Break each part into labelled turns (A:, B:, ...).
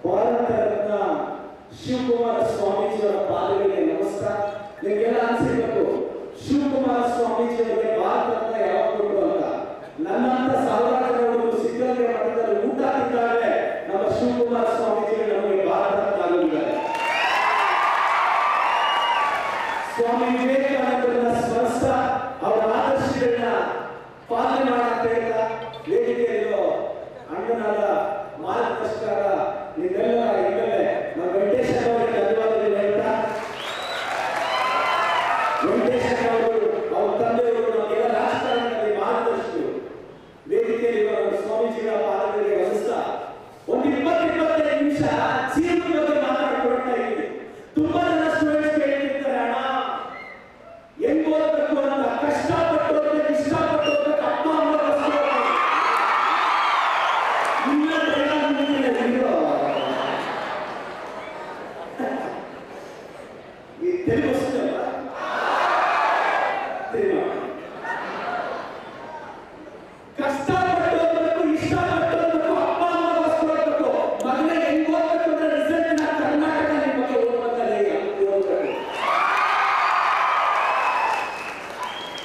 A: ಭಾರತ ರತ್ನ ಶಿವಕುಮಾರ ಸ್ವಾಮೀಜಿಯವರ ಪಾದಗಳಿಗೆ ನಮಸ್ಕಾರ. ನಿಮಗೆಲ್ಲ ಅನ್ಸಿರ್ಬೇಕು ಶಿವಕುಮಾರ ಸ್ವಾಮೀಜಿಯವರಿಗೆ ಭಾರತ ರತ್ನ ಯಾವಾಗ ಕೊಟ್ಟರು ಅಂತ. ನನ್ನಂತ ಸಾವಿರಾರು ಜನರು ಸಿದ್ಧಗಂಗೆ ಮಠದಲ್ಲಿ ಊಟ ತಿಂದಾಗಲೇ ನಮ್ಮ ಶಿವಕುಮಾರ ಸ್ವಾಮೀಜಿಗಳು ನಮಗೆ ಭಾರತ ರತ್ನ ಆಗಿದ್ದಾರೆ. ಸ್ವಾಮಿ ವಿವೇಕಾನಂದರನ್ನ ಸ್ಮರಿಸ್ತಾ ಅವರ ಆದರ್ಶಗಳನ್ನ ಪಾಲನೆ ಮಾಡಂತ ಹೇಳ್ತಾ ವೇದಿಕೆಯಲ್ಲಿರೋ ಅಣ್ಣನಾದ ಮಾರ್ಗದರ್ಶಕರ ನಿಮ್ಮೆಲ್ಲರ ಹೆಮ್ಮೆ ನಮ್ಮ ವೆಂಕಟೇಶ ಅವರಿಗೆ ಧನ್ಯವಾದಗಳು ಹೇಳ್ತಾ, ವೆಂಕಟೇಶ ಅವರು ಅವ್ರ ತಂದೆಯವರು ನಮಗೆಲ್ಲ ರಾಜಕಾರಣದಲ್ಲಿ ಮಾರ್ಗದರ್ಶಕರು. ವೇದಿಕೆಯಲ್ಲಿರುವ ನಮ್ಮ ಸ್ವಾಮೀಜಿಗಳ ಪಾದಗಳಿಗೆ ವಂದಿಸ್ತಾ ಒಂದು 20-25 ನಿಮಿಷ ಜೀವನದ ಬಗ್ಗೆ ಮಾತಾಡ್ಕೊಳ್ತಾ ಇದ್ದೀವಿ. ತುಂಬಾ ಜನ ಸ್ಟೂಡೆಂಟ್ಸ್ ಹೇಳ್ತಿರ್ತಾರೆ, ಅಣ್ಣ ಹೆಂಗ್ ಓದಬೇಕು ಅಂತ ಕಷ್ಟಪಟ್ಟು ಇಷ್ಟಪಟ್ಟು ಅಪ್ಪ ಅಮ್ಮ తెలుగు వస్తుందా? ಕಷ್ಟಪಟ್ಟು ಇಷ್ಟಪಟ್ಟು ಅಪ್ಪ ಅಮ್ಮ ವಸ್ತು ಮಗನ ಹೆಂಗ್ ಓದಬೇಕು ಅಂದ್ರೆ ರಿಸಲ್ಟ್ ನ ಕರ್ನಾಟಕ ನಿಮ್ಮ ಬಗ್ಗೆ ಓದ್ಬೇಕಲ್ಲ, ಓದಬೇಕು.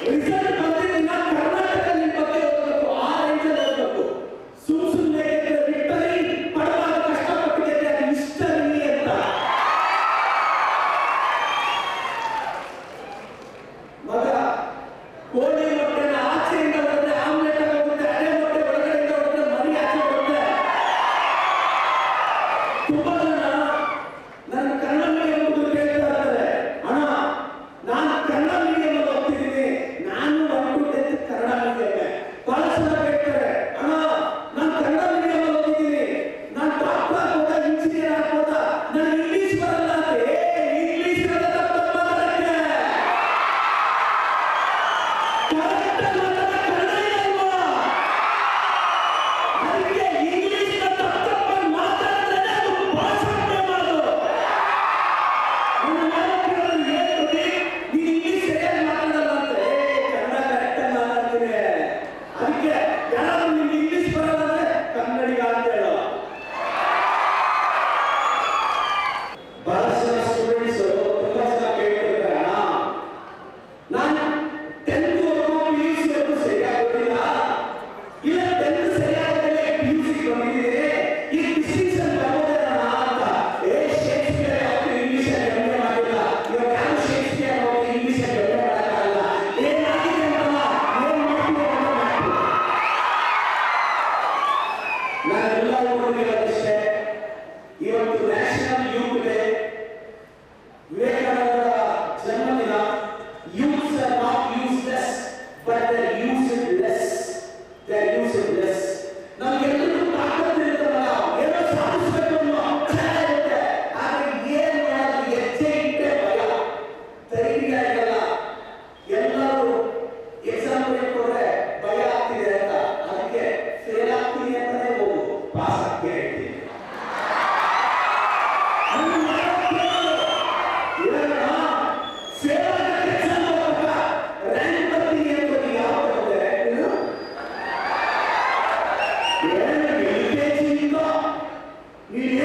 A: ರಿಸಲ್ಟ್ ಬಂದಿದ್ದ ಕರ್ನಾಟಕ ನಿಮ್ಮ ಬಗ್ಗೆ ಓದಬೇಕು, ಆ ರೇಂಜಲ್ಲಿ ಓದಬೇಕು. ಸುಮ್ಮನೆ ವಿಕ್ಟರಿ ಪಡವಾಗ ಕಷ್ಟಪಟ್ಟಿದೆ ಅದು ಹಿಸ್ಟರಿ ಅಂತ. ಮಗ ಕೋಳಿ ಮೊಟ್ಟೆನ ಆಚೆಯಿಂದ ಹೊಡೆದ್ರೆ ಆಮ್ಲೆಟ್ ಆಗುತ್ತೆ, ಅದೇ ಮೊಟ್ಟೆ ಒಳಗಡೆಯಿಂದ ಹೊಡೆದ್ರೆ ಮರಿ ಆಚೆ ಬರುತ್ತೆ. ತುಂಬಾ ಜನ ನನ್ನ ಕನ್ನಡ ಮೀಡಿಯಂ ಕೇಳ್ತಾ ಇರ್ತಾರೆ, ಅಣ್ಣ ನಾನು ಕನ್ನಡ ಮೀಡಿಯಂ ಓದ್ತಿದ್ದೀನಿ, ನಾನು 1 to 10 ಕನ್ನಡ ಮೀಡಿಯಂ. ಬಹಳ ಜನ ಹೇಳ್ತಾರೆ, ಅಣ್ಣ ನಾನು ಕನ್ನಡ ಮೀಡಿಯಂ ಓದಿದ್ದೀನಿ, ನಾನು ಡಾಕ್ಟರ್ ಆಗ್ಬೋದಾ ಇಂಜಿನಿಯರ್ ಆಗ್ಬೋದಾ, ನಾನು ಇಂಗ್ಲಿಷ್ ಬರಲ್ಲ ಅಂದ್ರೆ ಇಂಗ್ಲಿಷ್ ಇವತ್ತು ನ್ಯಾಷನಲ್ ಯೂತ್ ಡೇ, ವಿವೇಕಾನಂದರ ಜನ್ಮದಿನ. Youths R not useless but they are used less. They are used less. ನಮಗೆಲ್ಲರಿಗೂ ತಾಕತ್ತು ಇರುತ್ತಲ್ಲ, ಏನೋ ಸಾಧಿಸಬೇಕು ಅನ್ನೋ ಛಲ ಇರುತ್ತೆ, ಆದ್ರೆ ಏನ್ ಮಾಡೋದು ಹೆಜ್ಜೆ ಇಟ್ಟೆ ಭಯ, ಧೈರ್ಯ ಇರಲ್ಲ. ಎಲ್ಲರೂ ಎಕ್ಸಾಮ್ ಕೊಟ್ರೆ ಭಯ ಆಗ್ತಿದೆ ಅಂತ, ಅದಕ್ಕೆ ಫೇಲ್ ಆಗ್ತೀನಿ ಅಂತಾನೆ ಹೋಗು, ಪಾಸ್ ಆಗ್ತೀನಿ ಹೇಳ್ತೀನಿ. ನೀನು